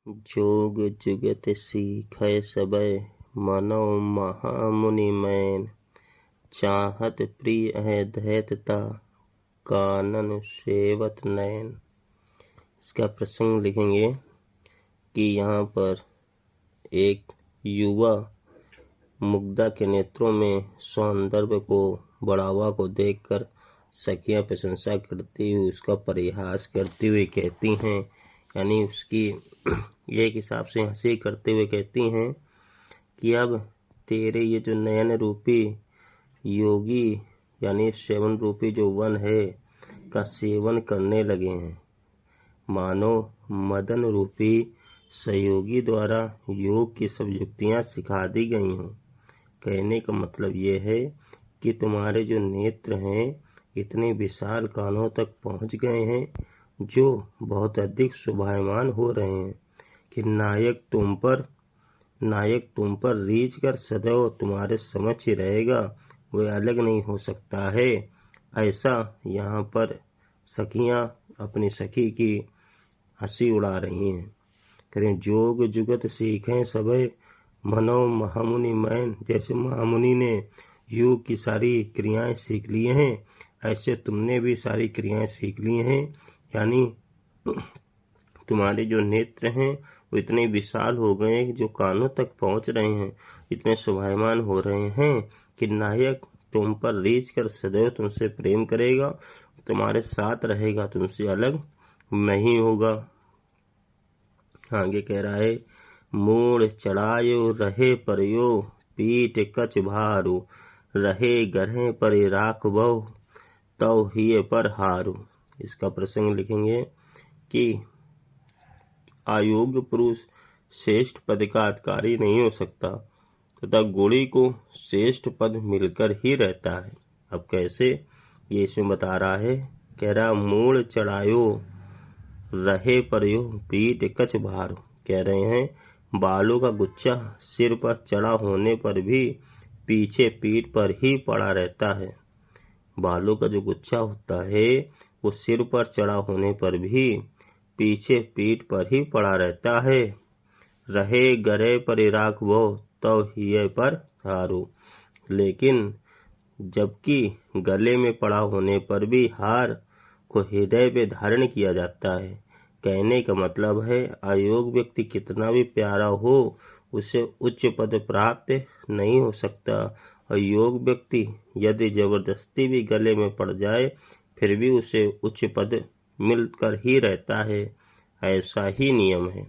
जोग जुगत सीखै सबै मनो महामुनि मैन। चाहत प्रिय है दैत्यता कानन सेवत नैन। इसका प्रसंग लिखेंगे कि यहाँ पर एक युवा मुग्धा के नेत्रों में सौंदर्य को बढ़ावा को देखकर सखियां प्रशंसा करती हुई उसका परिहास करती हुई कहती हैं, यानी उसकी एक हिसाब से हंसी करते हुए कहती हैं कि अब तेरे ये जो नयन रूपी योगी यानी सेवन रूपी जो वन है का सेवन करने लगे हैं, मानो मदन रूपी सहयोगी द्वारा योग की सब युक्तियाँ सिखा दी गई हों। कहने का मतलब ये है कि तुम्हारे जो नेत्र हैं इतने विशाल कानों तक पहुँच गए हैं जो बहुत अधिक शोभायमान हो रहे हैं कि नायक तुम पर रीझ कर सदैव तुम्हारे समक्ष ही रहेगा, वह अलग नहीं हो सकता है। ऐसा यहाँ पर सखियाँ अपनी सखी की हंसी उड़ा रही हैं। करें जोग जुगत सीखें सबे मनो महामुनि मैन। जैसे महामुनि ने योग की सारी क्रियाएं सीख ली हैं, ऐसे तुमने भी सारी क्रियाएं सीख ली हैं। यानी तुम्हारे जो नेत्र हैं वो इतने विशाल हो गए हैं जो कानों तक पहुंच रहे हैं, इतने शोभायमान हो रहे हैं कि नायक तुम पर रीझ कर सदैव तुमसे प्रेम करेगा, तुम्हारे साथ रहेगा, तुमसे अलग नहीं होगा। आगे कह रहा है, मूड़ चढ़ायो रहे परयो पीठ कच भारू, रहे गरहें पर राखबो तव हिय पर हारू। इसका प्रसंग लिखेंगे कि अयोग्य पुरुष श्रेष्ठ पद का अधिकारी नहीं हो सकता तथा गुणी को श्रेष्ठ पद मिलकर ही रहता है। अब कैसे, ये इसमें बता रहा है। कह रहा मूड़ चढ़ायो रहे परयो पीठ कच भारू। कह रहे हैं बालों का गुच्छा सिर पर चढ़ा होने पर भी पीछे पीठ पर ही पड़ा रहता है। बालों का जो गुच्छा होता है वो सिर पर चढ़ा होने पर भी पीछे पीठ पर ही पड़ा रहता है। रहे गरे पर राखबो तो हिय पर हारू। लेकिन जबकि गले में पड़ा होने पर भी हार को हृदय पे धारण किया जाता है। कहने का मतलब है अयोग्य व्यक्ति कितना भी प्यारा हो उसे उच्च पद प्राप्त नहीं हो सकता, और योग व्यक्ति यदि जबरदस्ती भी गले में पड़ जाए फिर भी उसे उच्च पद मिलकर ही रहता है। ऐसा ही नियम है।